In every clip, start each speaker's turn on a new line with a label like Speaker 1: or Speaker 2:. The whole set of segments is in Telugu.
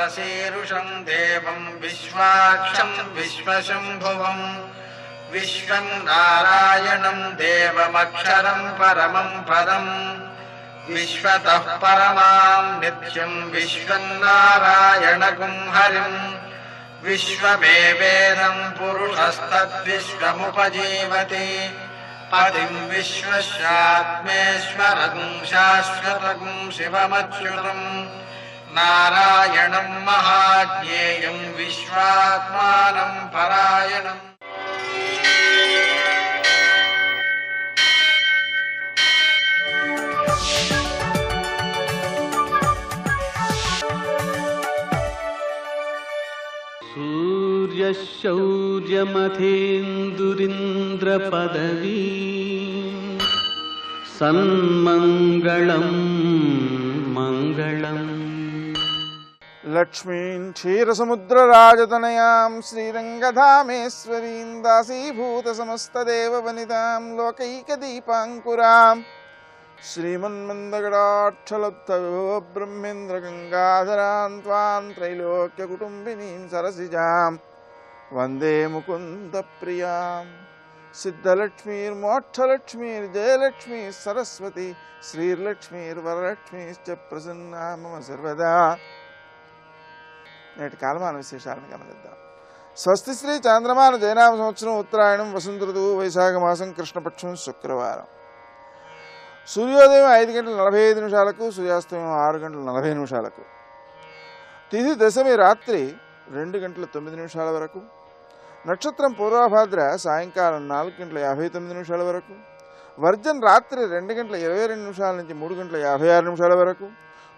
Speaker 1: विश्वशीरुषं देवं विश्वाक्षं विश्वशम्भुवं विश्वं नारायणं देवमक्षरं परमं पदम् विश्वतः परमां नित्यं विश्वं नारायणगुं हरिम् विश्वमेवेदं पुरुषस्तद्विश्वमुपजीवति पतिं विश्वस्यात्मेश्वरगुं शाश्वतगुं शिवमच्युतं नारायणं महाज्ञेयं विश्वात्मानं परायणम्।
Speaker 2: सूर्यशौर्यमथेन्दुरिन्द्रपदवी सन्मङ्गलं मङ्गलम्।
Speaker 3: लक्ष्मीं क्षीरसमुद्रराजतनयां श्रीरङ्गधामेश्वरीं दासीभूतसमस्तदेववनितां लोकैकदीपाङ्कुरां श्रीमन्मन्दगडाक्षलब्धयो ब्रह्मेन्द्रगङ्गाधरां त्वां त्रैलोक्यकुटुम्बिनीं सरसिजां वन्दे मुकुन्दप्रियां। सिद्धलक्ष्मीर्मोक्षलक्ष्मीर्जयलक्ष्मी सरस्वती श्रीर्लक्ष्मीर्वरलक्ष्मीश्च प्रसन्ना मम सर्वदा। నేటి కాలమాన విశేషాలను గమనిద్దాం. స్వస్తి శ్రీ చాంద్రమాన జయనామ సంవత్సరం ఉత్తరాయణం వసంత ఋతువు వైశాఖ మాసం కృష్ణపక్షం శుక్రవారం. సూర్యోదయం 5:45 సూర్యాస్తమయం 6:40 తిథి దశమి రాత్రి 2:09 వరకు. నక్షత్రం పూర్వభాద్ర సాయంకాలం 4:59 వరకు. వర్జన్ రాత్రి 2:22 నుంచి 3:56 వరకు.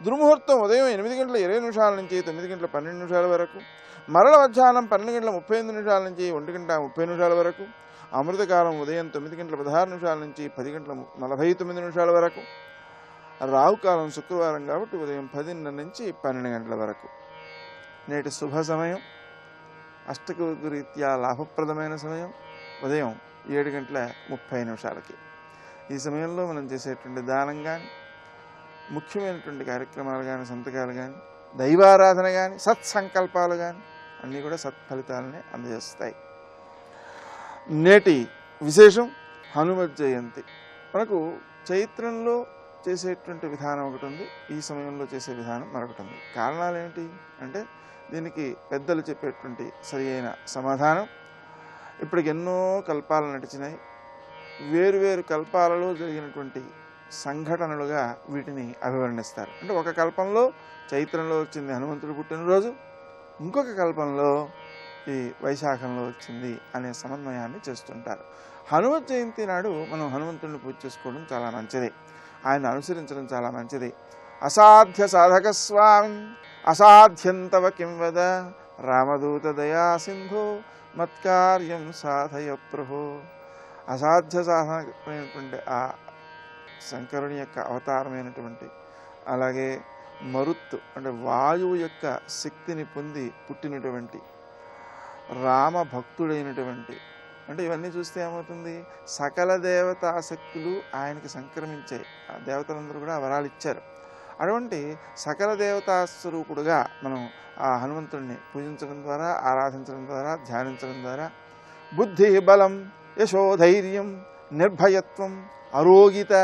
Speaker 3: దుర్ముహూర్తం ఉదయం 8:20 నుంచి 9:12 వరకు. మరల మధ్యాహ్నం 12:35 నుంచి 1:30 వరకు. అమృతకాలం ఉదయం 9:16 నుంచి 10:49 వరకు. రాహుకాలం శుక్రవారం కాబట్టి ఉదయం 10:30 నుంచి 12 గంటల వరకు. నేటి శుభ సమయం అష్టకరీత్యా లాభప్రదమైన సమయం ఉదయం 7:30. ఈ సమయంలో మనం చేసేటువంటి దానం కానీ, ముఖ్యమైనటువంటి కార్యక్రమాలు కానీ, సంతకాలు కానీ, దైవారాధన కానీ, సత్సంకల్పాలు కానీ అన్నీ కూడా సత్ఫలితాలనే అందజేస్తాయి. నేటి విశేషం హనుమత్ జయంతి. మనకు చైత్రంలో చేసేటువంటి విధానం ఒకటి ఉంది, ఈ సమయంలో చేసే విధానం మరొకటి ఉంది. కారణాలు ఏమిటి అంటే దీనికి పెద్దలు చెప్పేటువంటి సరి అయిన సమాధానం. ఇప్పటికి ఎన్నో కల్పాలు నడిచినాయి. వేరువేరు కల్పాలలో జరిగినటువంటి సంఘటనలుగా వీటిని అభివర్ణిస్తారు. అంటే ఒక కల్పంలో చైత్రంలో వచ్చింది హనుమంతుడు పుట్టినరోజు, ఇంకొక కల్పంలో ఈ వైశాఖంలో వచ్చింది అనే సమన్వయాన్ని చేస్తుంటారు. హనుమత్ జయంతి నాడు మనం హనుమంతుడిని పూజ చేసుకోవడం చాలా మంచిది, ఆయన అనుసరించడం చాలా మంచిది. అసాధ్య సాధక స్వామి అసాధ్యంతవ కిం వద రామదూత దయా సింధో మత్కార్యం సాధయ ప్రభో. అసాధ్య సాధనమైనటువంటి ఆ శంకరుని యొక్క అవతారమైనటువంటి, అలాగే మరుత్తు అంటే వాయువు యొక్క శక్తిని పొంది పుట్టినటువంటి రామ భక్తుడైనటువంటి, అంటే ఇవన్నీ చూస్తే ఏమవుతుంది, సకల దేవతా శక్తులు ఆయనకి సంక్రమించాయి. ఆ దేవతలందరూ కూడా వరాలు ఇచ్చారు. అటువంటి సకల దేవతా స్వరూపుడుగా మనం ఆ హనుమంతుడిని పూజించడం ద్వారా, ఆరాధించడం ద్వారా, ధ్యానించడం ద్వారా బుద్ధి బలం యశోధైర్యం నిర్భయత్వం అరోగిత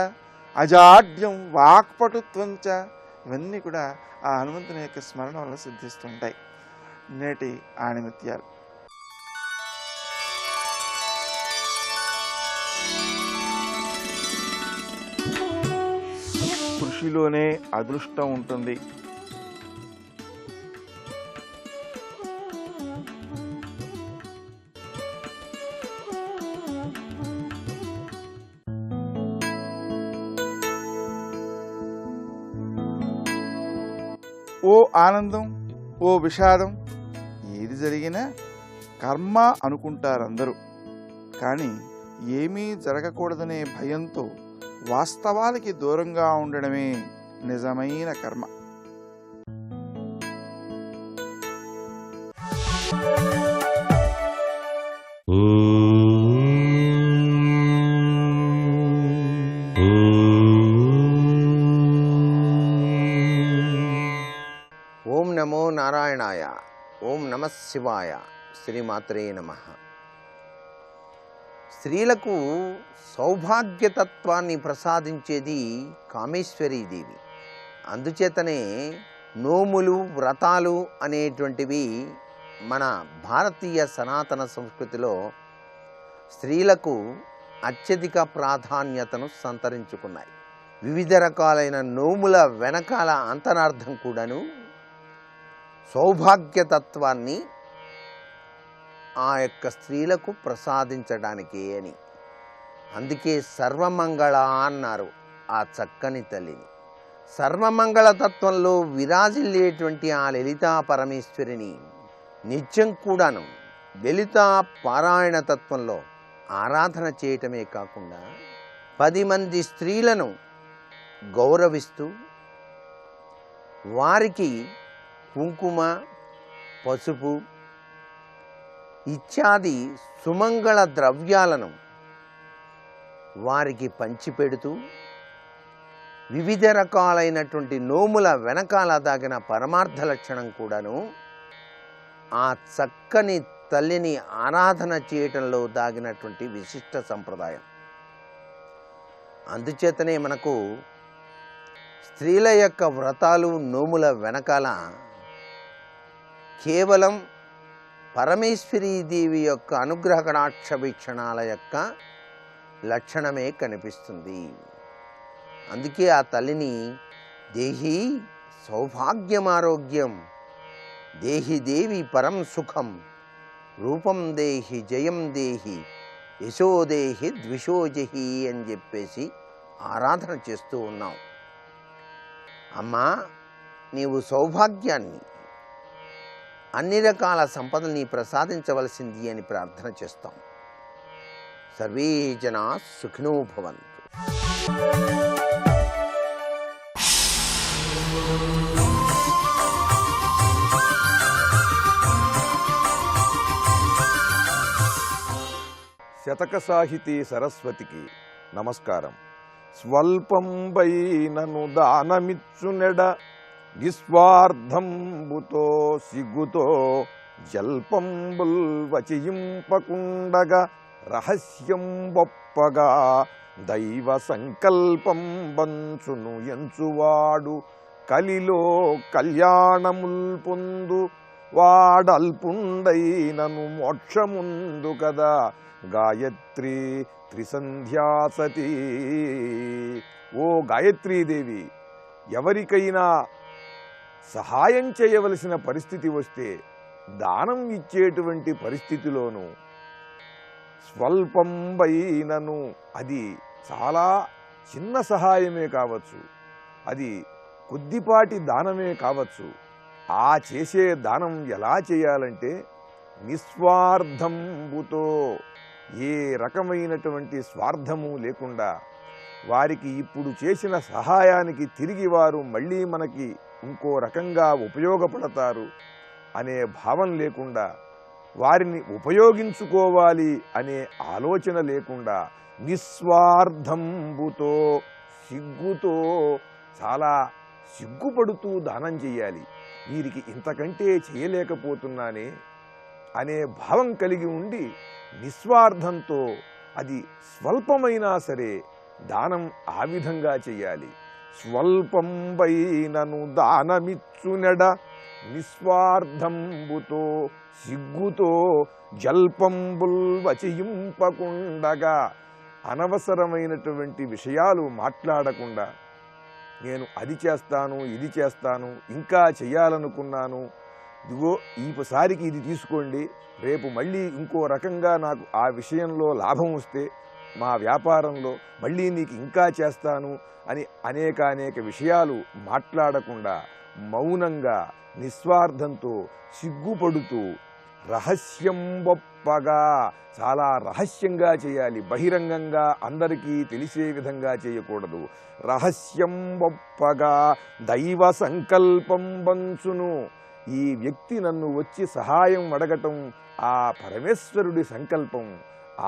Speaker 3: అజాడ్యం వాక్పటుత్వంచ ఇవన్నీ కూడా ఆ హనుమంతుని యొక్క స్మరణ వల్ల సిద్ధిస్తుంటాయి. నేటి ఆణిముత్యాలు. కృషిలోనే అదృష్టం ఉంటుంది. ఓ ఆనందం, ఓ విషాదం, ఏది జరిగినా కర్మ అనుకుంటారు అందరూ. కానీ ఏమీ జరగకూడదనే భయంతో వాస్తవాలకి దూరంగా ఉండడమే నిజమైన కర్మ.
Speaker 4: ఓం నమో నారాయణాయ. ఓం నమ శివాయ. శ్రీమాత్రే నమః. స్త్రీలకు సౌభాగ్యతత్వాన్ని ప్రసాదించేది కామేశ్వరీదేవి. అందుచేతనే నోములు, వ్రతాలు అనేటువంటివి మన భారతీయ సనాతన సంస్కృతిలో స్త్రీలకు అత్యధిక ప్రాధాన్యతను సంతరించుకున్నాయి. వివిధ రకాలైన నోముల వెనకాల అంతరార్థం కూడాను సౌభాగ్యతత్వాన్ని ఆ యొక్క స్త్రీలకు ప్రసాదించడానికే అని. అందుకే సర్వమంగళ అన్నారు ఆ చక్కని తల్లిని. సర్వమంగళ తత్వంలో విరాజిల్లేటువంటి ఆ లలితా పరమేశ్వరిని నిత్యం కూడాను లలితా పారాయణ తత్వంలో ఆరాధన చేయటమే కాకుండా 10 మంది స్త్రీలను గౌరవిస్తూ వారికి కుంకుమ, పసుపు ఇత్యాది సుమంగళ ద్రవ్యాలను వారికి పంచిపెడుతూ వివిధ రకాలైనటువంటి నోముల వెనకాల దాగిన పరమార్థ లక్షణం కూడాను ఆ చక్కని తల్లిని ఆరాధన చేయటంలో దాగినటువంటి విశిష్ట సంప్రదాయం. అందుచేతనే మనకు స్త్రీల యొక్క వ్రతాలు, నోముల వెనకాల కేవలం పరమేశ్వరీదేవి యొక్క అనుగ్రహ కటాక్ష వీక్షణాల యొక్క లక్షణమే కనిపిస్తుంది. అందుకే ఆ తల్లిని దేహి సౌభాగ్యమారోగ్యం, దేహి దేవి పరం సుఖం, రూపం దేహి జయం దేహి, యశోదేహి ద్విషోజహి అని చెప్పేసి ఆరాధన చేస్తూ ఉన్నాం. అమ్మా, నీవు సౌభాగ్యాన్ని, అన్ని రకాల సంపదల్ని ప్రసాదించవలసింది అని ప్రార్థన చేస్తాం. సర్వే జనా సుఖినో భవంతు.
Speaker 5: శతక సాహితీ సరస్వతికి నమస్కారం. స్వల్పం వైనను దానమిచ్చునెడ, నిస్వార్థంబుతో సిగ్గుతో జల్పంబుల్ వచియింపకుండగా, రహస్యం బొప్పగా దైవ సంకల్పం బంచును ఎంచువాడు, కలిలో కళ్యాణముల్ పొందు వాడల్పుండైనను మోక్షముందు కదా. గాయత్రి త్రిసంధ్యాసతి. ఓ గాయత్రీదేవి, ఎవరికైనా సహాయం చేయవలసిన పరిస్థితి వస్తే దానం ఇచ్చేటువంటి పరిస్థితిలోనూ స్వల్పం వైనను, అది చాలా చిన్న సహాయమే కావచ్చు, అది కొద్దిపాటి దానమే కావచ్చు, ఆ చేసే దానం ఎలా చేయాలంటే నిస్వార్థంబుతో, ఏ రకమైనటువంటి స్వార్థము లేకుండా, వారికి ఇప్పుడు చేసిన సహాయానికి తిరిగి వారు మళ్ళీ మనకి ఇంకో రకంగా ఉపయోగపడతారు అనే భావం లేకుండా, వారిని ఉపయోగించుకోవాలి అనే ఆలోచన లేకుండా నిస్వార్థంబుతో, సిగ్గుతో, చాలా సిగ్గుపడుతూ దానం చెయ్యాలి. వీరికి ఇంతకంటే చేయలేకపోతున్నానే అనే భావం కలిగి ఉండి నిస్వార్థంతో, అది స్వల్పమైనా సరే దానం ఆ విధంగా చెయ్యాలి. స్వల్పం వైనను దానమిచ్చునెడ, నిస్వార్థంబుతో సిగ్గుతో జల్పంబుల్ వచియింపకుండగా, అనవసరమైనటువంటి విషయాలు మాట్లాడకుండా, నేను అది చేస్తాను, ఇది చేస్తాను, ఇంకా చెయ్యాలనుకున్నాను, ఇదిగో ఈసారికి ఇది తీసుకోండి, రేపు మళ్ళీ ఇంకో రకంగా నాకు ఆ విషయంలో లాభం వస్తే మా వ్యాపారంలో మళ్ళీ నీకు ఇంకా చేస్తాను అని అనేక విషయాలు మాట్లాడకుండా మౌనంగా నిస్వార్థంతో సిగ్గుపడుతూ రహస్యం గొప్పగా చాలా రహస్యంగా చేయాలి. బహిరంగంగా అందరికీ తెలిసే విధంగా చేయకూడదు. రహస్యం గొప్పగా దైవ సంకల్పం బంచును. ఈ వ్యక్తి నన్ను వచ్చి సహాయం అడగటం ఆ పరమేశ్వరుడి సంకల్పం.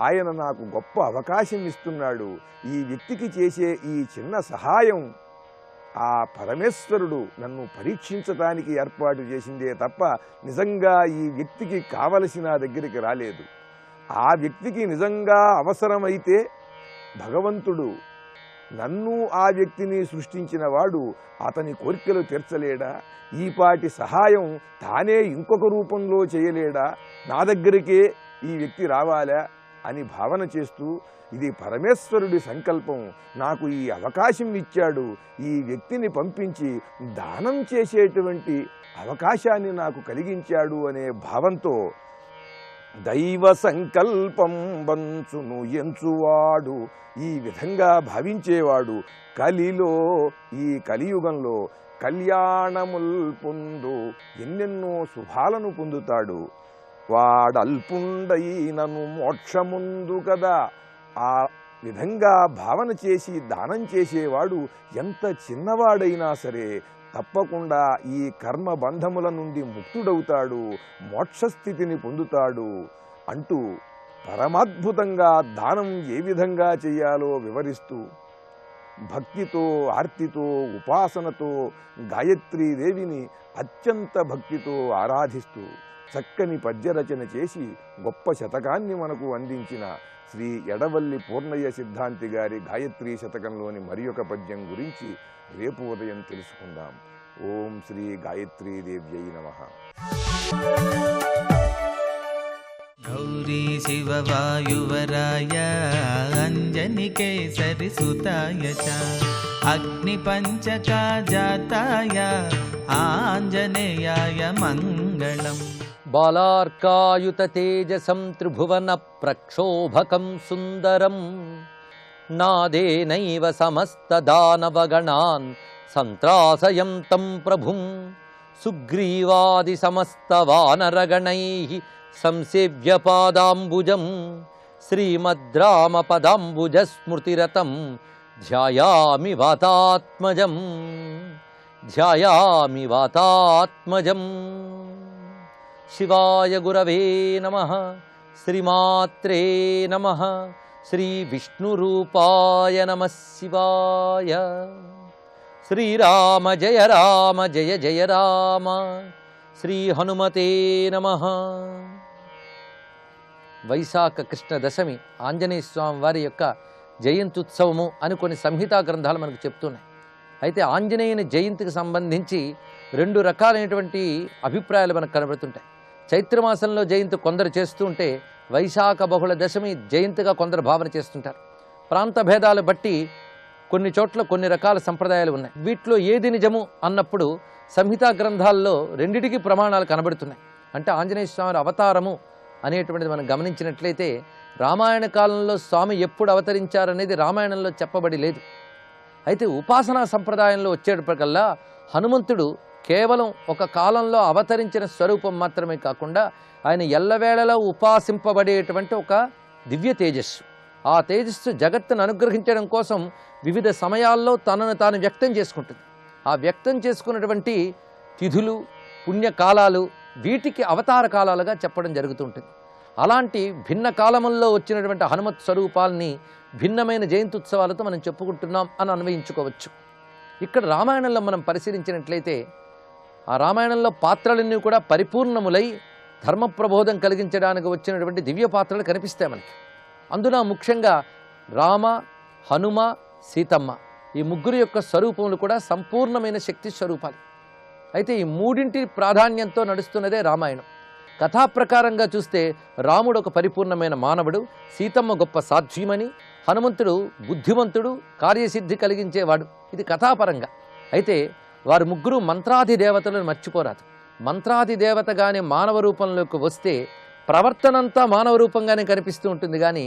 Speaker 5: ఆయన నాకు గొప్ప అవకాశం ఇస్తున్నాడు. ఈ వ్యక్తికి చేసే ఈ చిన్న సహాయం ఆ పరమేశ్వరుడు నన్ను పరీక్షించటానికి ఏర్పాటు చేసిందే తప్ప నిజంగా ఈ వ్యక్తికి కావలసి నా దగ్గరికి రాలేదు. ఆ వ్యక్తికి నిజంగా అవసరమైతే భగవంతుడు నన్ను ఆ వ్యక్తిని సృష్టించిన వాడు అతని కోరికలు తీర్చలేడా? ఈపాటి సహాయం తానే ఇంకొక రూపంలో చేయలేడా? నా దగ్గరికే ఈ వ్యక్తి రావాలా అని భావన చేస్తూ, ఇది పరమేశ్వరుడి సంకల్పం, నాకు ఈ అవకాశం ఇచ్చాడు, ఈ వ్యక్తిని పంపించి దానం చేసేటువంటి అవకాశాన్ని నాకు కలిగించాడు అనే భావంతో దైవ సంకల్పం వంచును ఎంచువాడు, ఈ విధంగా భావించేవాడు కలిలో, ఈ కలియుగంలో కళ్యాణముల్ పొందు, ఎన్నెన్నో శుభాలను పొందుతాడు. వాడల్పుండైనను మోక్షముందు కదా. ఆ విధంగా భావన చేసి దానం చేసేవాడు ఎంత చిన్నవాడైనా సరే తప్పకుండా ఈ కర్మ బంధముల నుండి ముక్తుడవుతాడు, మోక్షస్థితిని పొందుతాడు అంటూ పరమాద్భుతంగా దానం ఏ విధంగా చేయాలో వివరిస్తూ భక్తితో, ఆర్తితో, ఉపాసనతో గాయత్రీదేవిని అత్యంత భక్తితో ఆరాధిస్తూ చక్కని పద్యరచన చేసి గొప్ప శతకాన్ని మనకు అందించిన శ్రీ ఎడవల్లి పూర్ణయ్య సిద్ధాంతి గారి గాయత్రీ శతకంలోని మరి ఒక పద్యం గురించి రేపు ఉదయం తెలుసుకుందాం. ఓం శ్రీ గాయత్రీదేవ్యై నమః.
Speaker 2: గౌరీ శివ వాయువరాయ అంజని కేసరి సుతాయ చ అగ్ని పంచక జాతాయ ఆంజనేయాయ మంగళం.
Speaker 6: బాలార్కాయుత తేజసం త్రిభువన ప్రక్షోభకం సుందరం నాదేనైవ సమస్త దానవగణాన్ సంత్రాసయంతం ప్రభుం సుగ్రీవాది సమస్త వానరగణైః సంసేవ్య పాదాంబుజం శ్రీమద్రామ పదాంబుజ స్మృతిరతం ధ్యాయామి వాతాత్మజం ధ్యాయామి వాతాత్మజం. శివాయ గురవే నమః. శ్రీమాత్రే నమః. శ్రీ విష్ణురూపాయ నమః శివాయ. శ్రీరామ జయ రామ జయ జయ రామ. శ్రీ హనుమతే నమః. వైశాఖ కృష్ణ దశమి ఆంజనేయ స్వామి వారి యొక్క జయంత్యుత్సవము అని కొన్ని సంహితా గ్రంథాలు మనకు చెప్తున్నాయి. అయితే ఆంజనేయుని జయంతికి సంబంధించి రెండు రకాలైనటువంటి అభిప్రాయాలు మనకు కనబడుతుంటాయి. చైత్రమాసంలో జయంతి కొందరు చేస్తూ ఉంటే వైశాఖ బహుళ దశమి జయంతిగా కొందరు భావన చేస్తుంటారు. ప్రాంత భేదాలు బట్టి కొన్ని చోట్ల కొన్ని రకాల సంప్రదాయాలు ఉన్నాయి. వీటిలో ఏది నిజము అన్నప్పుడు సంహితా గ్రంథాల్లో రెండిటికి ప్రమాణాలు కనబడుతున్నాయి. అంటే ఆంజనేయ స్వామి అవతారము అనేటువంటిది మనం గమనించినట్లయితే రామాయణ కాలంలో స్వామి ఎప్పుడు అవతరించారనేది రామాయణంలో చెప్పబడి లేదు. అయితే ఉపాసనా సంప్రదాయంలో వచ్చేటప్పటికల్లా హనుమంతుడు కేవలం ఒక కాలంలో అవతరించిన స్వరూపం మాత్రమే కాకుండా ఆయన ఎల్లవేళలా ఉపాసింపబడేటువంటి ఒక దివ్య తేజస్సు. ఆ తేజస్సు జగత్తును అనుగ్రహించడం కోసం వివిధ సమయాల్లో తనను తాను వ్యక్తం చేసుకుంటుంది. ఆ వ్యక్తం చేసుకున్నటువంటి తిథులు, పుణ్యకాలాలు వీటికి అవతార కాలాలుగా చెప్పడం జరుగుతుంటుంది. అలాంటి భిన్న కాలముల్లో వచ్చినటువంటి హనుమత్ స్వరూపాలని భిన్నమైన జయంత్యుత్సవాలతో మనం చెప్పుకుంటున్నాం అని అన్వయించుకోవచ్చు. ఇక్కడ రామాయణంలో మనం పరిశీలించినట్లయితే ఆ రామాయణంలో పాత్రలన్నీ కూడా పరిపూర్ణములై ధర్మ ప్రబోధం కలిగించడానికి వచ్చినటువంటి దివ్య పాత్రలు కనిపిస్తాయి మనకి. అందున ముఖ్యంగా రామ, హనుమ, సీతమ్మ ఈ ముగ్గురు యొక్క స్వరూపములు కూడా సంపూర్ణమైన శక్తి స్వరూపాలు. అయితే ఈ మూడింటి ప్రాధాన్యంతో నడుస్తున్నదే రామాయణం. కథా ప్రకారంగా చూస్తే రాముడు ఒక పరిపూర్ణమైన మానవుడు, సీతమ్మ గొప్ప సాధ్వీమని, హనుమంతుడు బుద్ధిమంతుడు, కార్యసిద్ధి కలిగించేవాడు. ఇది కథాపరంగా. అయితే వారు ముగ్గురు మంత్రాది దేవతలను మర్చిపోరాదు. మంత్రాది దేవతగానే మానవ రూపంలోకి వస్తే ప్రవర్తనంతా మానవ రూపంగానే కనిపిస్తూ ఉంటుంది, కానీ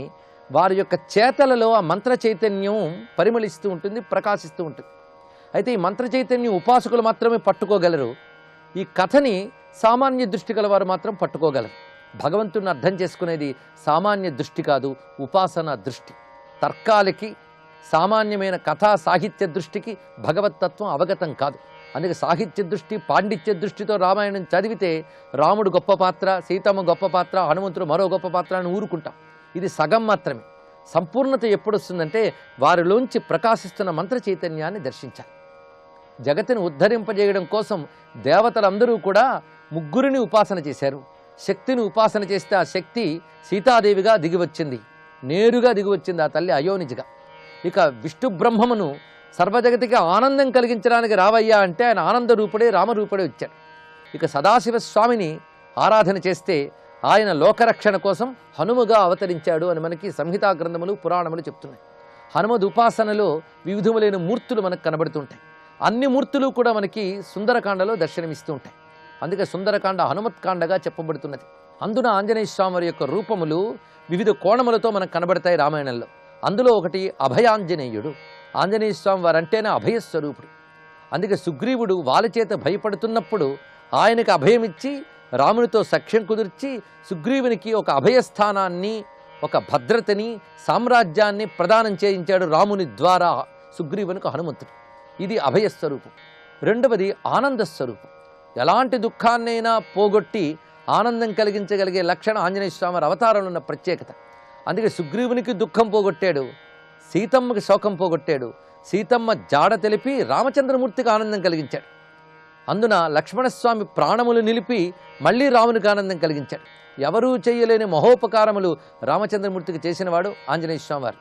Speaker 6: వారి యొక్క చేతలలో ఆ మంత్ర చైతన్యం పరిమళిస్తూ ఉంటుంది, ప్రకాశిస్తూ ఉంటుంది. అయితే ఈ మంత్ర చైతన్యం ఉపాసకులు మాత్రమే పట్టుకోగలరు. ఈ కథని సామాన్య దృష్టి గలవారు మాత్రం పట్టుకోగలరు. భగవంతుని అర్థం చేసుకునేది సామాన్య దృష్టి కాదు, ఉపాసన దృష్టి. తర్కాలకి, సామాన్యమైన కథా సాహిత్య దృష్టికి భగవత్తత్వం అవగతం కాదు. అందుకే సాహిత్య దృష్టి, పాండిత్య దృష్టితో రామాయణం చదివితే రాముడు గొప్ప పాత్ర, సీతమ్మ గొప్ప పాత్ర, హనుమంతుడు మరో గొప్ప పాత్ర అని ఊరుకుంటాం. ఇది సగం మాత్రమే. సంపూర్ణత ఎప్పుడు వస్తుందంటే వారిలోంచి ప్రకాశిస్తున్న మంత్ర చైతన్యాన్ని దర్శించాలి. జగత్తుని ఉద్ధరింపజేయడం కోసం దేవతలందరూ కూడా ముగ్గురిని ఉపాసన చేశారు. శక్తిని ఉపాసన చేస్తే ఆ శక్తి సీతాదేవిగా దిగివచ్చింది, నేరుగా దిగివచ్చింది ఆ తల్లి అయోనిజిగా. ఇక విష్ణు బ్రహ్మమును సర్వజగతికి ఆనందం కలిగించడానికి రావయ్యా అంటే ఆయన ఆనంద రూపుడే రామరూపుడే వచ్చాడు. ఇక సదాశివ స్వామిని ఆరాధన చేస్తే ఆయన లోకరక్షణ కోసం హనుమగా అవతరించాడు అని మనకి సంహితా గ్రంథములు పురాణములు చెప్తున్నాయి. హనుమద్ ఉపాసనలో వివిధములైన మూర్తులు మనకు కనబడుతుంటాయి. అన్ని మూర్తులు కూడా మనకి సుందరకాండలో దర్శనమిస్తూ ఉంటాయి. అందుకే సుందరకాండ హనుమత్కాండగా చెప్పబడుతున్నది. అందున ఆంజనేయ స్వామి వారి యొక్క రూపములు వివిధ కోణములతో మనకు కనబడతాయి రామాయణంలో. అందులో ఒకటి అభయాంజనేయుడు. ఆంజనేయ స్వామి వారు అంటేనే అభయస్వరూపుడు. అందుకే సుగ్రీవుడు వాళ్ళ చేత భయపడుతున్నప్పుడు ఆయనకు అభయమిచ్చి రామునితో సఖ్యం కుదిర్చి సుగ్రీవునికి ఒక అభయస్థానాన్ని, ఒక భద్రతని, సామ్రాజ్యాన్ని ప్రదానం చేయించాడు రాముని ద్వారా సుగ్రీవునికి హనుమంతుడు. ఇది అభయస్వరూపం. రెండవది ఆనందస్వరూపం. ఎలాంటి దుఃఖాన్నైనా పోగొట్టి ఆనందం కలిగించగలిగే లక్షణం ఆంజనేయ స్వామి వారి అవతారంలో ఉన్న ప్రత్యేకత. అందుకే సుగ్రీవునికి దుఃఖం పోగొట్టాడు, సీతమ్మకి శోకం పోగొట్టాడు, సీతమ్మ జాడ తెలిపి రామచంద్రమూర్తికి ఆనందం కలిగించాడు. అందున లక్ష్మణస్వామి ప్రాణములు నిలిపి మళ్ళీ రామునికి ఆనందం కలిగించాడు. ఎవరూ చేయలేని మహోపకారములు రామచంద్రమూర్తికి చేసినవాడు ఆంజనేయ స్వామి వారు.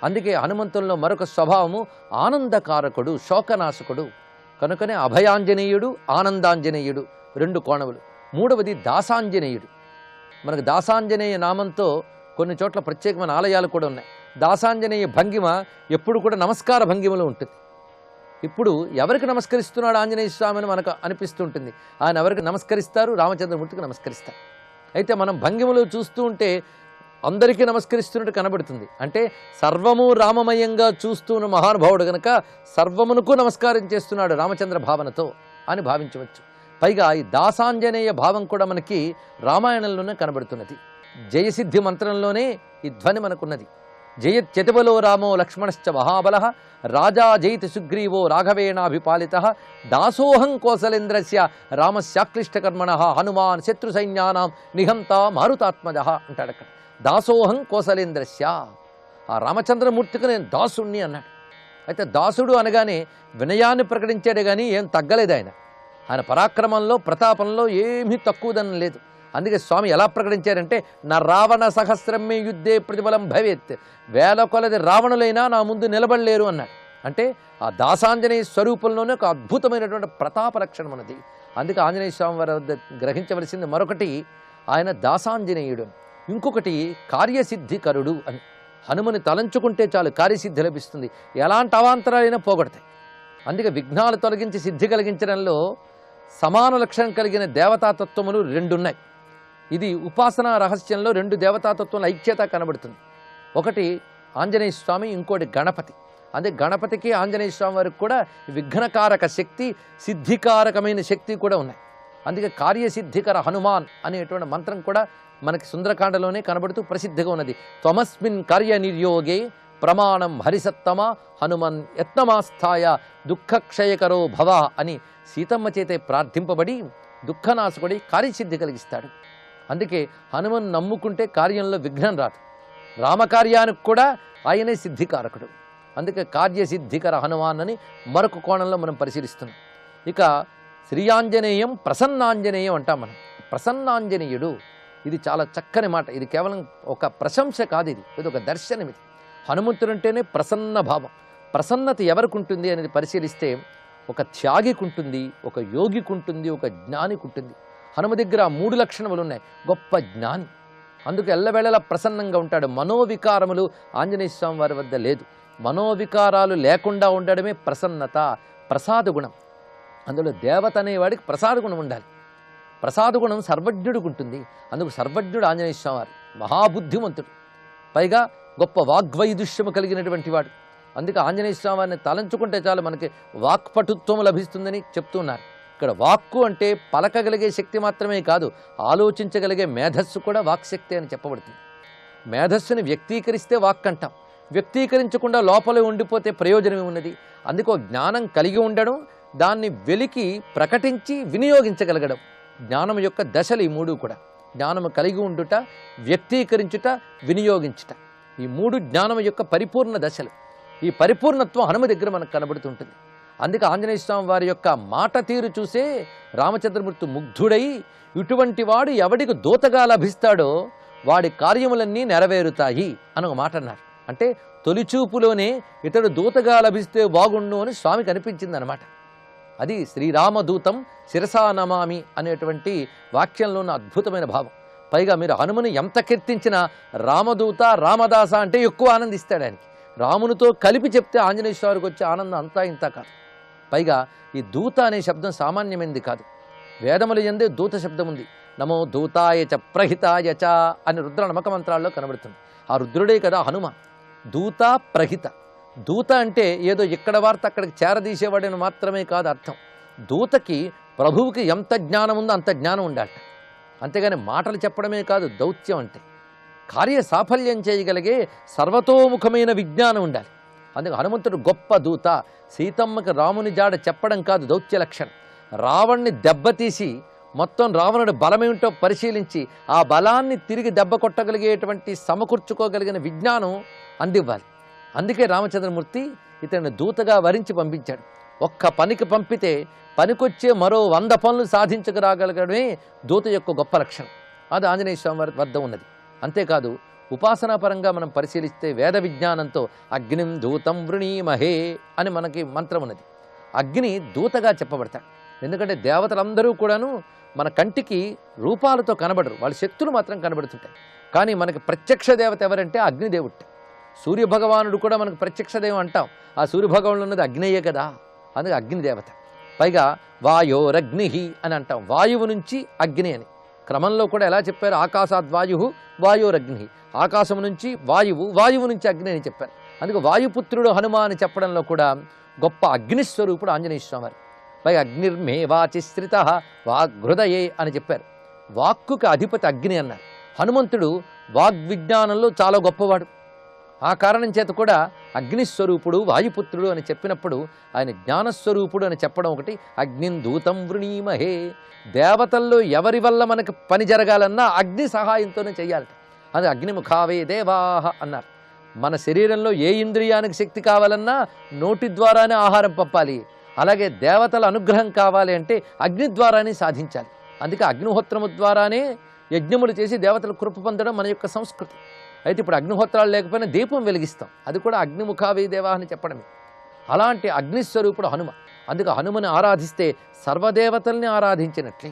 Speaker 6: అందుకే హనుమంతుల్లో మరొక స్వభావము ఆనందకారకుడు, శోకనాశకుడు. కనుకనే అభయాంజనేయుడు, ఆనందాంజనేయుడు రెండు కోణములు. మూడవది దాసాంజనేయుడు. మనకు దాసాంజనేయ నామంతో కొన్ని చోట్ల ప్రత్యేకమైన ఆలయాలు కూడా ఉన్నాయి. దాసాంజనేయ భంగిమ ఎప్పుడు కూడా నమస్కార భంగిమలో ఉంటుంది. ఇప్పుడు ఎవరికి నమస్కరిస్తున్నాడు ఆంజనేయ స్వామి అని మనకు అనిపిస్తుంటుంది. ఆయన ఎవరికి నమస్కరిస్తారు? రామచంద్రమూర్తికి నమస్కరిస్తారు. అయితే మనం భంగిమలో చూస్తూ ఉంటే అందరికీ నమస్కరిస్తున్నట్టు కనబడుతుంది. అంటే సర్వము రామమయంగా చూస్తున్న మహానుభావుడు కనుక సర్వమునకు నమస్కారం చేస్తున్నాడు రామచంద్ర భావనతో అని భావించవచ్చు. పైగా ఈ దాసాంజనేయ భావం కూడా మనకి రామాయణంలోనే కనబడుతున్నది. జయసిద్ధి మంత్రంలోనే ఈ ధ్వని మనకున్నది. జయత్యతిబలో రామో లక్ష్మణశ్చ మహాబల రాజా జయితి సుగ్రీవో రాఘవేణాభిపాలిత దాసోహం కోసలేంద్రస్య రామస్యాక్లిష్టకర్మణ హనుమాన్ శత్రు సైన్యానాం నిహంత మారుతాత్మజ అంటాడు అక్కడ. దాసోహం కోసలేంద్రస్య, ఆ రామచంద్రమూర్తికి నేను దాసుణ్ణి అన్నాడు. అయితే దాసుడు అనగానే వినయాన్ని ప్రకటించాడే కానీ ఏం తగ్గలేదు. ఆయన పరాక్రమంలో ప్రతాపంలో ఏమీ తక్కువదనం లేదు. అందుకే స్వామి ఎలా ప్రకటించారంటే నా రావణ సహస్రమే యుద్ధే ప్రతిఫలం భవేత్, వేల కొలది రావణులైనా నా ముందు నిలబడలేరు అన్నాడు. అంటే ఆ దాసాంజనేయ స్వరూపంలోనే ఒక అద్భుతమైనటువంటి ప్రతాప లక్షణం ఉన్నది. అందుకే ఆంజనేయ స్వామి వారి వద్ద గ్రహించవలసింది మరొకటి ఆయన దాసాంజనేయుడు, ఇంకొకటి కార్యసిద్ధికరుడు అని. హనుమని తలంచుకుంటే చాలు కార్యసిద్ధి లభిస్తుంది, ఎలాంటి అవాంతరాలైనా పోగొడతాయి. అందుకే విఘ్నాలు తొలగించి సిద్ధి కలిగించడంలో సమాన లక్షణం కలిగిన దేవతాతత్వములు రెండున్నాయి. ఇది ఉపాసనా రహస్యంలో రెండు దేవతాతత్వం ఐక్యత కనబడుతుంది. ఒకటి ఆంజనేయ స్వామి, ఇంకోటి గణపతి. అదే గణపతికి ఆంజనేయ స్వామి వారికి కూడా విఘ్నకారక శక్తి, సిద్ధికారకమైన శక్తి కూడా ఉన్నాయి. అందుకే కార్యసిద్ధికర హనుమాన్ అనేటువంటి మంత్రం కూడా మనకి సుందరకాండలోనే కనబడుతూ ప్రసిద్ధిగా ఉన్నది. త్వమస్మిన్ కార్యనిర్యోగే ప్రమాణం హరిసత్తమ హనుమన్ యత్నమాస్థాయ దుఃఖక్షయకరో భవ అని సీతమ్మ చేతే ప్రార్థింపబడి దుఃఖనాశకుడి కార్యసిద్ధి కలిగిస్తాడు. అందుకే హనుమన్ నమ్ముకుంటే కార్యంలో విఘ్నం రాదు. రామకార్యానికి కూడా ఆయనే సిద్ధికారకుడు. అందుకే కార్యసిద్ధికర హనుమాన్ అని మరొక కోణంలో మనం పరిశీలిస్తున్నాం. ఇక శ్రీయాంజనేయం ప్రసన్నాంజనేయం అంటాం మనం. ప్రసన్నాంజనేయుడు, ఇది చాలా చక్కని మాట. ఇది కేవలం ఒక ప్రశంస కాదు, ఇది ఒక దర్శనం. ఇది హనుమంతుడంటేనే ప్రసన్న భావం. ప్రసన్నత ఎవరికి ఉంటుంది అనేది పరిశీలిస్తే ఒక త్యాగికి ఉంటుంది, ఒక యోగికి ఉంటుంది, ఒక జ్ఞానికి ఉంటుంది. హనుమ దగ్గర 3 లక్షణములు ఉన్నాయి. గొప్ప జ్ఞాని, అందుకు ఎల్లవేళలా ప్రసన్నంగా ఉంటాడు. మనోవికారములు ఆంజనేయ స్వామి వారి వద్ద లేదు. మనోవికారాలు లేకుండా ఉండడమే ప్రసన్నత, ప్రసాద గుణం. అందులో దేవత అనేవాడికి ప్రసాద గుణం ఉండాలి. ప్రసాద గుణం సర్వజ్ఞుడికి ఉంటుంది. అందుకు సర్వజ్ఞుడు ఆంజనేయ స్వామి వారు మహాబుద్ధిమంతుడు, పైగా గొప్ప వాగ్వైదుష్యము కలిగినటువంటి వాడు. అందుకే ఆంజనేయ స్వామి వారిని తలంచుకుంటే చాలు మనకి వాక్పటుత్వం లభిస్తుందని చెప్తున్నారు. ఇక్కడ వాక్కు అంటే పలకగలిగే శక్తి మాత్రమే కాదు, ఆలోచించగలిగే మేధస్సు కూడా వాక్శక్తి అని చెప్పబడుతుంది. మేధస్సుని వ్యక్తీకరిస్తే వాక్ అంటాం, వ్యక్తీకరించకుండా లోపలే ఉండిపోతే ప్రయోజనం ఉన్నది. అందుకో జ్ఞానం కలిగి ఉండడం, దాన్ని వెలికి ప్రకటించి వినియోగించగలగడం, జ్ఞానం యొక్క దశలు ఈ 3 కూడా. జ్ఞానము కలిగి ఉండుట, వ్యక్తీకరించుట, వినియోగించుట, ఈ 3 జ్ఞానం యొక్క పరిపూర్ణ దశలు. ఈ పరిపూర్ణత్వం హనుమ దగ్గర మనకు కనబడుతుంటుంది. అందుకే ఆంజనేయ స్వామి వారి యొక్క మాట తీరు చూసే రామచంద్రమూర్తి ముగ్ధుడై, ఇటువంటి వాడు ఎవడికి దూతగా లభిస్తాడో వాడి కార్యములన్నీ నెరవేరుతాయి అని ఒక మాట అన్నారు. అంటే తొలిచూపులోనే ఇతడు దూతగా లభిస్తే బాగుండు అని స్వామికి అనిపించింది అనమాట. అది శ్రీరామదూతం శిరసా నమామి అనేటువంటి వాక్యంలో ఉన్న అద్భుతమైన భావం. పైగా మీరు హనుమని ఎంత కీర్తించినా రామదూత రామదాస అంటే ఎక్కువ ఆనందిస్తాడు ఆయనకి. రామునితో కలిపి చెప్తే ఆంజనేయ స్వామికి వచ్చే ఆనందం అంతా ఇంత కాదు. పైగా ఈ దూత అనే శబ్దం సామాన్యమైనది కాదు. వేదముల యందే దూత శబ్దం ఉంది. నమో దూతాయ చ ప్రహితాయ చ అని రుద్ర నమక మంత్రాల్లో కనబడుతుంది. ఆ రుద్రుడే కదా హనుమ. దూత ప్రహిత. దూత అంటే ఏదో ఇక్కడ వార్త అక్కడికి చేరదీసేవాడని మాత్రమే కాదు అర్థం. దూతకి ప్రభువుకి ఎంత జ్ఞానం ఉందో అంత జ్ఞానం ఉండాలట. అంతేగాని మాటలు చెప్పడమే కాదు దౌత్యం అంటే. కార్య సాఫల్యం చేయగలిగే సర్వతోముఖమైన విజ్ఞానం ఉండాలి. అందుకే హనుమంతుడు గొప్ప దూత. సీతమ్మకి రాముని జాడ చెప్పడం కాదు దౌత్య లక్షణం. రావణ్ణి దెబ్బతీసి మొత్తం రావణుడి బలమేమిటో పరిశీలించి ఆ బలాన్ని తిరిగి దెబ్బ కొట్టగలిగేటువంటి సమకూర్చుకోగలిగిన విజ్ఞానం అందివ్వాలి. అందుకే రామచంద్రమూర్తి ఇతన్ని దూతగా వరించి పంపించాడు. ఒక్క పనికి పంపితే పనికొచ్చే మరో 100 పనులు సాధించగరాగలగడమే దూత యొక్క గొప్ప లక్షణం. అది ఆంజనేయ స్వామి వారి వద్ద ఉన్నది. అంతేకాదు ఉపాసనాపరంగా మనం పరిశీలిస్తే వేద విజ్ఞానంతో అగ్నిం దూతం వృణీమహే అని మనకి మంత్రం ఉన్నది. అగ్ని దూతగా చెప్పబడతాడు. ఎందుకంటే దేవతలందరూ కూడాను మన కంటికి రూపాలతో కనబడరు, వాళ్ళ శక్తులు మాత్రం కనబడుతుంటాయి. కానీ మనకి ప్రత్యక్ష దేవత ఎవరంటే అగ్నిదేవుడు. సూర్యభగవానుడు కూడా మనకు ప్రత్యక్ష దేవం అంటాం. ఆ సూర్యభగవానుడు ఉన్నది అగ్నేయే కదా, అందుకే అగ్నిదేవత. పైగా వాయోరగ్ని అని అంటాం, వాయువు నుంచి అగ్ని అని. క్రమంలో కూడా ఎలా చెప్పారు? ఆకాశాద్వాయు వాయోరగ్ని, ఆకాశం నుంచి వాయువు, వాయువు నుంచి అగ్ని అని చెప్పారు. అందుకే వాయుపుత్రుడు హనుమ అని చెప్పడంలో కూడా గొప్ప అగ్నిస్వరూపుడు ఆంజనేయ స్వామి. పైగా అగ్నిర్మే వాచిశ్రిత వాగ్హృదయే అని చెప్పారు. వాక్కుకి అధిపతి అగ్ని అన్నారు. హనుమంతుడు వాగ్విజ్ఞానంలో చాలా గొప్పవాడు. ఆ కారణం చేత కూడా అగ్నిస్వరూపుడు వాయుపుత్రుడు అని చెప్పినప్పుడు ఆయన జ్ఞానస్వరూపుడు అని చెప్పడం ఒకటి. అగ్నిం దూతం వృణీమహే. దేవతల్లో ఎవరి వల్ల మనకు పని జరగాలన్నా అగ్ని సహాయంతోనే చెయ్యాలట. అది అగ్నిముఖావే దేవాహ అన్నారు. మన శరీరంలో ఏ ఇంద్రియానికి శక్తి కావాలన్నా నోటి ద్వారానే ఆహారం పంపాలి. అలాగే దేవతల అనుగ్రహం కావాలి అంటే అగ్ని ద్వారానే సాధించాలి. అందుకే అగ్నిహోత్రము ద్వారానే యజ్ఞములు చేసి దేవతల కృప పొందడం మన యొక్క సంస్కృతి. అయితే ఇప్పుడు అగ్నిహోత్రాలు లేకపోయినా దీపం వెలిగిస్తాం, అది కూడా అగ్నిముఖావే దేవా అని చెప్పడమే. అలాంటి అగ్నిస్వరూపుడు హనుమ. అందుకే హనుమని ఆరాధిస్తే సర్వదేవతల్ని ఆరాధించినట్లే.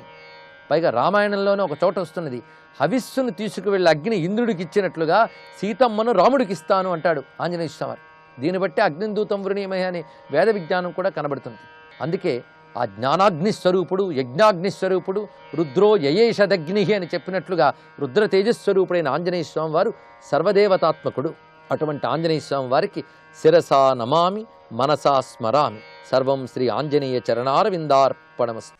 Speaker 6: పైగా రామాయణంలోనే ఒక చోట వస్తున్నది, హవిస్సును తీసుకువెళ్ళి అగ్ని ఇంద్రుడికి ఇచ్చినట్లుగా సీతమ్మను రాముడికి ఇస్తాను అంటాడు ఆంజనేయ స్వామి. దీన్ని బట్టి అగ్నిదూతం వృణీమహే అనే వేద విజ్ఞానం కూడా కనబడుతుంది. అందుకే ఆ జ్ఞానాగ్నిస్వరూపుడు, యజ్ఞాగ్నిస్వరూపుడు, రుద్రో యయేషదగ్ని అని చెప్పినట్లుగా రుద్ర తేజస్వరూపుడైన ఆంజనేయ స్వామి వారు సర్వదేవతాత్మకుడు. అటువంటి ఆంజనేయ స్వామి వారికి శిరసా నమామి మనసా స్మరామి. సర్వం శ్రీ ఆంజనేయ చరణారవిందార్పణమస్తు.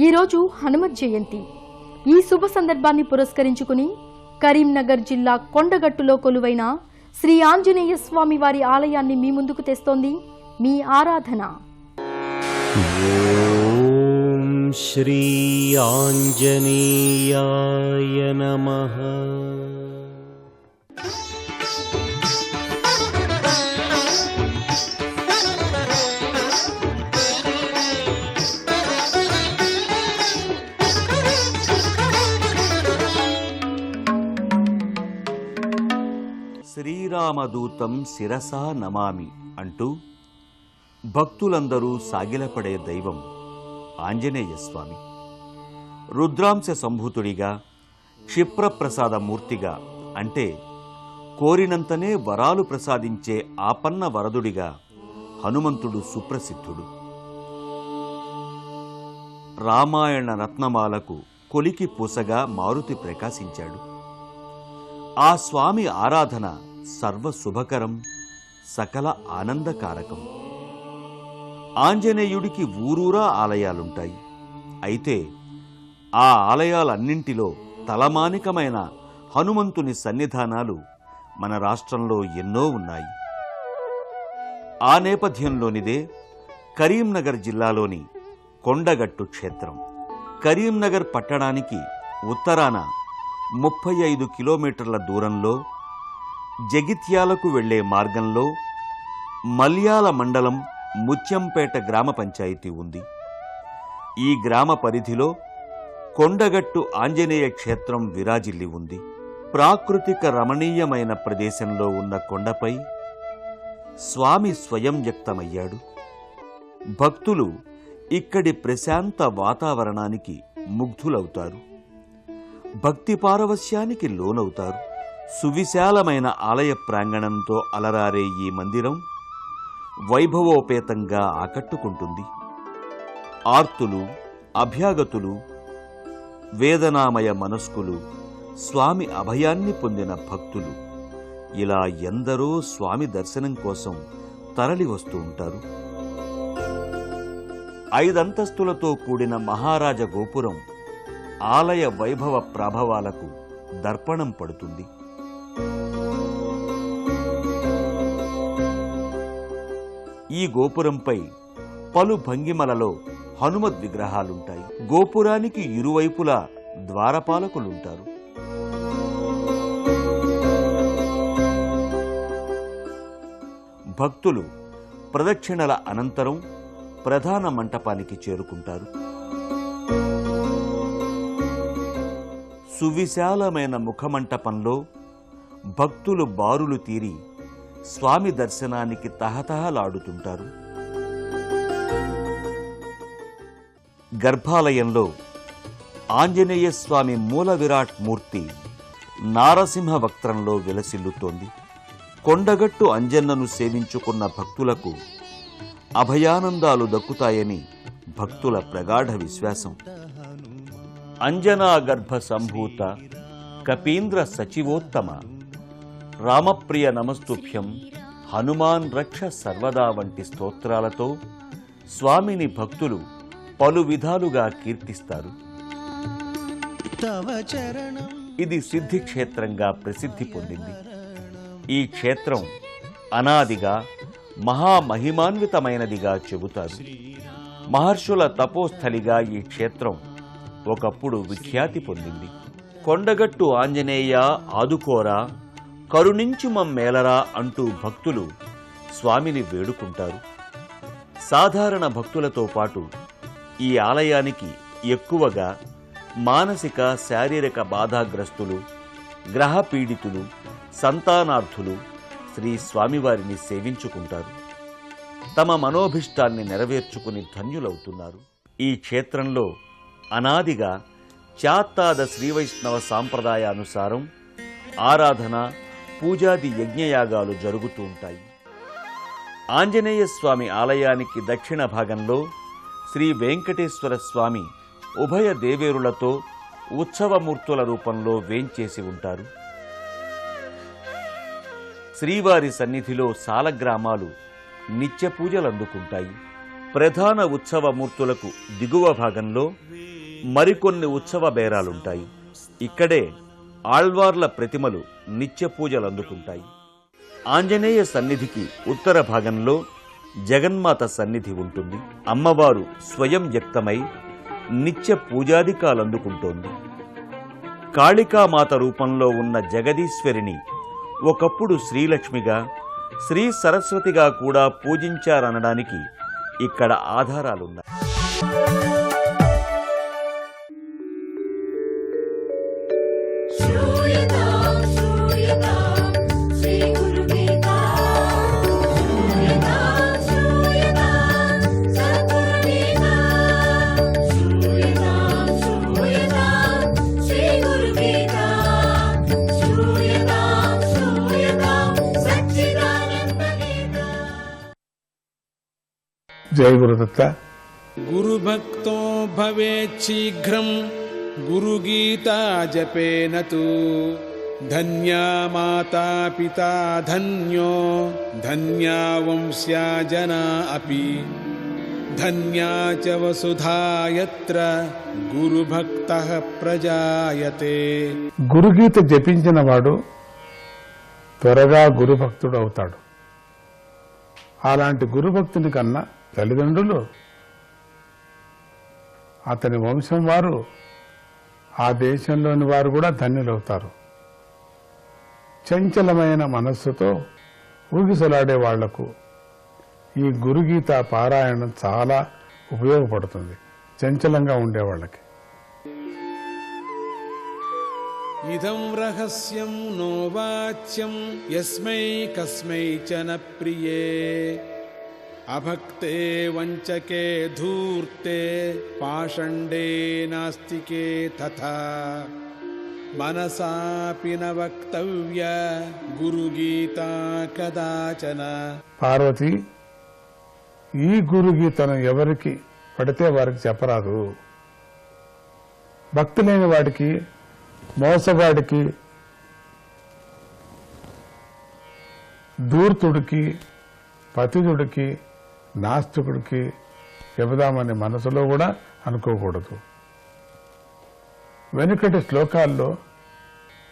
Speaker 7: ఈరోజు హనుమత్ జయంతి. ఈ శుభ సందర్భాన్ని పురస్కరించుకుని కరీంనగర్ జిల్లా కొండగట్టులో కొలువైన శ్రీ ఆంజనేయ స్వామి వారి ఆలయాన్ని మీ ముందుకు తెస్తోంది మీ ఆరాధన.
Speaker 8: ఓం శ్రీ ఆంజనేయాయ నమః.
Speaker 9: శ్రీరామదూతం శిరసా నమామి అంటూ భక్తులందరూ సాగిలపడే దైవం ఆంజనేయ స్వామి. రుద్రాంశ సంభూతుడిగా, క్షిప్రప్రసాద మూర్తిగా అంటే కోరినంతనే వరాలు ప్రసాదించే ఆపన్న వరదుడిగా హనుమంతుడు సుప్రసిద్ధుడు. రామాయణ రత్నమాలకు కొలికి పూసగా మారుతి ప్రకాశించాడు. ఆ స్వామి ఆరాధన సర్వశుభకరం, సకల ఆనందకారకం. ఆంజనేయుడికి ఊరూరా ఆలయాలుంటాయి. అయితే ఆ ఆలయాలన్నింటిలో తలమానికమైన హనుమంతుని సన్నిధానాలు మన రాష్ట్రంలో ఎన్నో ఉన్నాయి. ఆ నేపథ్యంలోనిదే కరీంనగర్ జిల్లాలోని కొండగట్టు క్షేత్రం. కరీంనగర్ పట్టణానికి ఉత్తరాన 35 కిలోమీటర్ల దూరంలో జగిత్యాలకు వెళ్లే మార్గంలో మల్యాల మండలం ముత్యంపేట గ్రామ పంచాయతీ ఉంది. ఈ గ్రామ పరిధిలో కొండగట్టు ఆంజనేయ క్షేత్రం విరాజిల్లి ఉంది. ప్రాకృతిక రమణీయమైన ప్రదేశంలో ఉన్న కొండపై స్వామి స్వయం వ్యక్తమయ్యాడు. భక్తులు ఇక్కడి ప్రశాంత వాతావరణానికి ముగ్ధులవుతారు, భక్తి పారవశ్యానికి లోనవుతారు. సువిశాలమైన ఆలయ ప్రాంగణంతో అలరారే ఈ మందిరం వైభవోపేతంగా ఆకట్టుకుంటుంది. ఆర్తులు, అభ్యాగతులు, వేదనామయ మనస్కులు, స్వామి అభయాన్ని పొందిన భక్తులు ఇలా ఎందరో స్వామి దర్శనం కోసం తరలి వస్తూ ఉంటారు. 5 అంతస్తులతో కూడిన మహారాజ గోపురం ఆలయ వైభవ ప్రభావాలకు దర్పణం పడుతుంది. ఈ గోపురంపై పలు భంగిమలలో హనుమద్ విగ్రహాలుంటాయి. గోపురానికి ఇరువైపులా ద్వారపాలకులుంటారు. భక్తులు ప్రదక్షిణల అనంతరం ప్రధాన మంటపానికి చేరుకుంటారు. సువిశాలమైన ముఖమంటపంలో భక్తులు బారులు తీరి స్వామి దర్శనానికి తహతహలాడుతుంటారు. గర్భాలయంలో ఆంజనేయ స్వామి మూల విరాట్ మూర్తి నారసింహ వక్త్రంలో విలసిల్లుతోంది. కొండగట్టు అంజన్నను సేవించుకున్న భక్తులకు అభయానందాలు దక్కుతాయని భక్తుల ప్రగాఢ విశ్వాసం. అంజనా గర్భ సంభూత కపీంద్ర సచివోత్తమ రామప్రియ నమస్తుభ్యం హనుమాన్ రక్ష సర్వదా వంటి స్తోత్రాలతో స్వామిని భక్తులు పలు విధాలుగా కీర్తిస్తారు. ఇది సిద్ధిక్షేత్రంగా ప్రసిద్ధి పొందింది. ఈ క్షేత్రం అనాదిగా మహామహిమాన్వితమైనదిగా చెబుతారు. మహర్షుల తపోస్థలిగా ఈ క్షేత్రం ఒకప్పుడు విఖ్యాతి పొందింది. కొండగట్టు ఆంజనేయ ఆదుకోరా, కరుణించు మమ్మేలరా అంటూ భక్తులు స్వామిని వేడుకుంటారు. సాధారణ భక్తులతో పాటు ఈ ఆలయానికి ఎక్కువగా మానసిక శారీరక బాధాగ్రస్తులు, గ్రహ పీడితులు, సంతానార్థులు శ్రీ స్వామివారిని సేవించుకుంటారు. తమ మనోభిష్టాన్ని నెరవేర్చుకుని ధన్యులవుతున్నారు. ఈ క్షేత్రంలో అనాదిగా చాత్తాద శ్రీవైష్ణవ సాంప్రదాయానుసారం ఆరాధన, పూజాది యజ్ఞయాగాలు జరుగుతూ ఉంటాయి. ఆంజనేయ స్వామి ఆలయానికి దక్షిణ భాగంలో శ్రీ వెంకటేశ్వర స్వామి ఉభయ దేవేరులతో ఉత్సవమూర్తుల రూపంలో వేంచేసి ఉంటారు. శ్రీవారి సన్నిధిలో సాలగ్రామాలు నిత్య పూజలందుకుంటాయి. ప్రధాన ఉత్సవమూర్తులకు దిగువ భాగంలో మరికొన్ని ఉత్సవ బేరాలుంటాయి. ఇక్కడే ఆళ్వార్ల ప్రతిమలు నిత్య పూజలందుకుంటాయి. ఆంజనేయ సన్నిధికి ఉత్తర భాగంలో జగన్మాత సన్నిధి ఉంటుంది. అమ్మవారు స్వయం వ్యక్తమై నిత్య పూజాధికాలందుకుంటోంది. కాళికామాత రూపంలో ఉన్న జగదీశ్వరిని ఒకప్పుడు శ్రీలక్ష్మిగా, శ్రీ సరస్వతిగా కూడా పూజించారనడానికి ఇక్కడ ఆధారాలున్నాయి.
Speaker 10: जय गुरुदत्त।
Speaker 11: गुरुभक्तो भवेत् शीघ्रं गुरुगीता जपेन तु धन्या माता पिता धन्यो धन्या वंश्या जना अपि धन्या च वसुधा यत्र गुरुभक्तः प्रजायते।
Speaker 10: గురుగీత జపించిన వాడు త్వరగా గురుభక్తుడు అవుతాడు. అలాంటి గురుభక్తుని కన్నా తల్లిదండ్రులు, అతని వంశం వారు, ఆ దేశంలోని వారు కూడా ధన్యులవుతారు. చంచలమైన మనస్సుతో ఊగిసలాడే వాళ్లకు ఈ గురుగీత పారాయణం చాలా ఉపయోగపడుతుంది. చంచలంగా ఉండేవాళ్ళకి.
Speaker 11: ఇదం రహస్యం నోవాచ్యం యస్మై కస్మై చ న ప్రియే అభక్తే వంచకే ధూర్తే పాషండే నాస్తికే తథా మనసాపి న వక్తవ్య గురుగీతా కదాచన.
Speaker 10: పార్వతి, ఈ గురుగీతను ఎవరికి పడితే వారికి చెప్పరాదు. భక్తి లేని వాడికి, మోసగాడికి, ధూర్తుడికి, పతితుడికి, నాస్తికుడికి చెబుదామని మనసులో కూడా అనుకోకూడదు. వెనుకటి శ్లోకాల్లో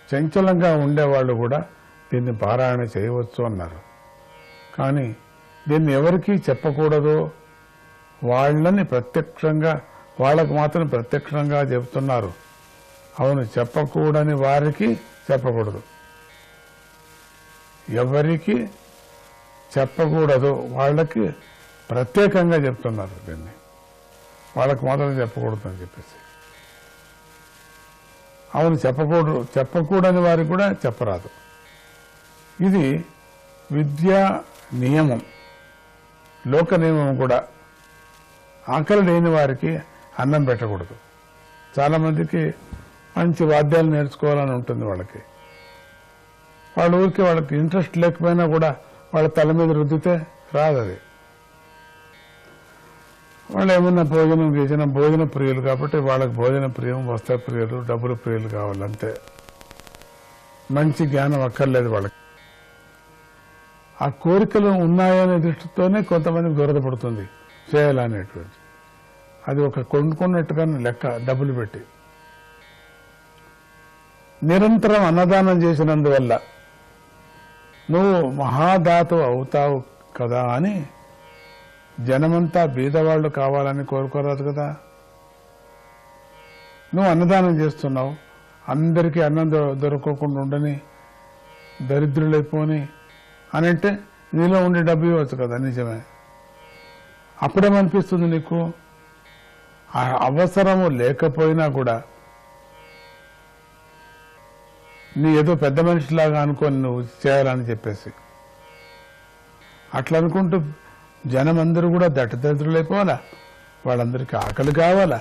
Speaker 10: చంచలంగా ఉండేవాళ్ళు కూడా దీన్ని పారాయణ చేయవచ్చు అన్నారు. కానీ దీన్ని ఎవరికీ చెప్పకూడదు, వాళ్ళని ప్రత్యక్షంగా, వాళ్ళకు మాత్రం ప్రత్యక్షంగా చెబుతున్నారు. అవును, చెప్పకూడని వారికి చెప్పకూడదు, ఎవరికి చెప్పకూడదు, వాళ్ళకి ప్రత్యేకంగా చెప్తున్నారు. దీన్ని వాళ్ళకు మాత్రం చెప్పకూడదు అని చెప్పేసి. అవును, చెప్పకూడని వారికి కూడా చెప్పరాదు. ఇది విద్యా నియమం, లోక నియమం కూడా. ఆకలి లేని వారికి అన్నం పెట్టకూడదు. చాలామందికి మంచి వాద్యాలు నేర్చుకోవాలని ఉంటుంది వాళ్ళకి. వాళ్ళ ఊరికి వాళ్ళకి ఇంట్రెస్ట్ లేకపోయినా కూడా వాళ్ళ తల మీద రుద్దితే రాదు అది. వాళ్ళు ఏమన్నా భోజనం చేసిన భోజన ప్రియులు కాబట్టి వాళ్ళకి భోజన ప్రియం, వస్త్ర ప్రియులు, డబ్బుల ప్రియులు కావాలంతే. మంచి జ్ఞానం అక్కర్లేదు వాళ్ళకి. ఆ కోరికలు ఉన్నాయనే దృష్టితోనే కొంతమందికి దొరదపడుతుంది చేయాలనేటువంటి. అది ఒక కొనుక్కున్నట్టుగా లెక్క, డబ్బులు పెట్టి. నిరంతరం అన్నదానం చేసినందువల్ల నువ్వు మహాదాత అవుతావు కదా అని జనమంతా బీదవాళ్లు కావాలని కోరుకోరాదు కదా. నువ్వు అన్నదానం చేస్తున్నావు, అందరికీ అన్నం దొరకకుండా ఉండని, దరిద్రులైపోని అని అంటే నీలో ఉండే డబ్బు ఇవ్వచ్చు కదా. నిజమే. అప్పుడేమనిపిస్తుంది నీకు? ఆ అవసరము లేకపోయినా కూడా నీ ఏదో పెద్ద మనిషిలాగా అనుకొని నువ్వు చేయాలని చెప్పేసి అట్లా అనుకుంటూ జనమందరూ కూడా దరిద్రులైపోవాలా, వాళ్ళందరికీ ఆకలి కావాలా,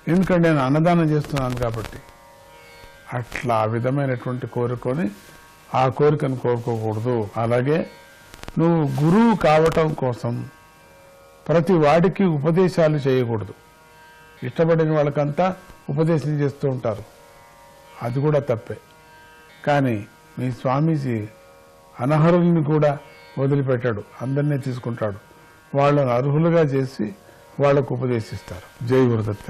Speaker 10: ఎందుకంటే నేను అన్నదానం చేస్తున్నాను కాబట్టి. అట్లా ఆ విధమైనటువంటి కోరుకొని ఆ కోరికను కోరుకోకూడదు. అలాగే నువ్వు గురువు కావటం కోసం ప్రతి వాడికి ఉపదేశాలు చేయకూడదు. ఇష్టపడిన వాళ్ళకంతా ఉపదేశం చేస్తూ ఉంటారు, అది కూడా తప్పే. కానీ మీ స్వామీజీ అనర్హుల్ని కూడా వదిలిపెట్టాడు, అందరినీ తీసుకుంటాడు. వాళ్ళను అర్హులుగా చేసి వాళ్లకు ఉపదేశిస్తారు. జై గురుదత్త.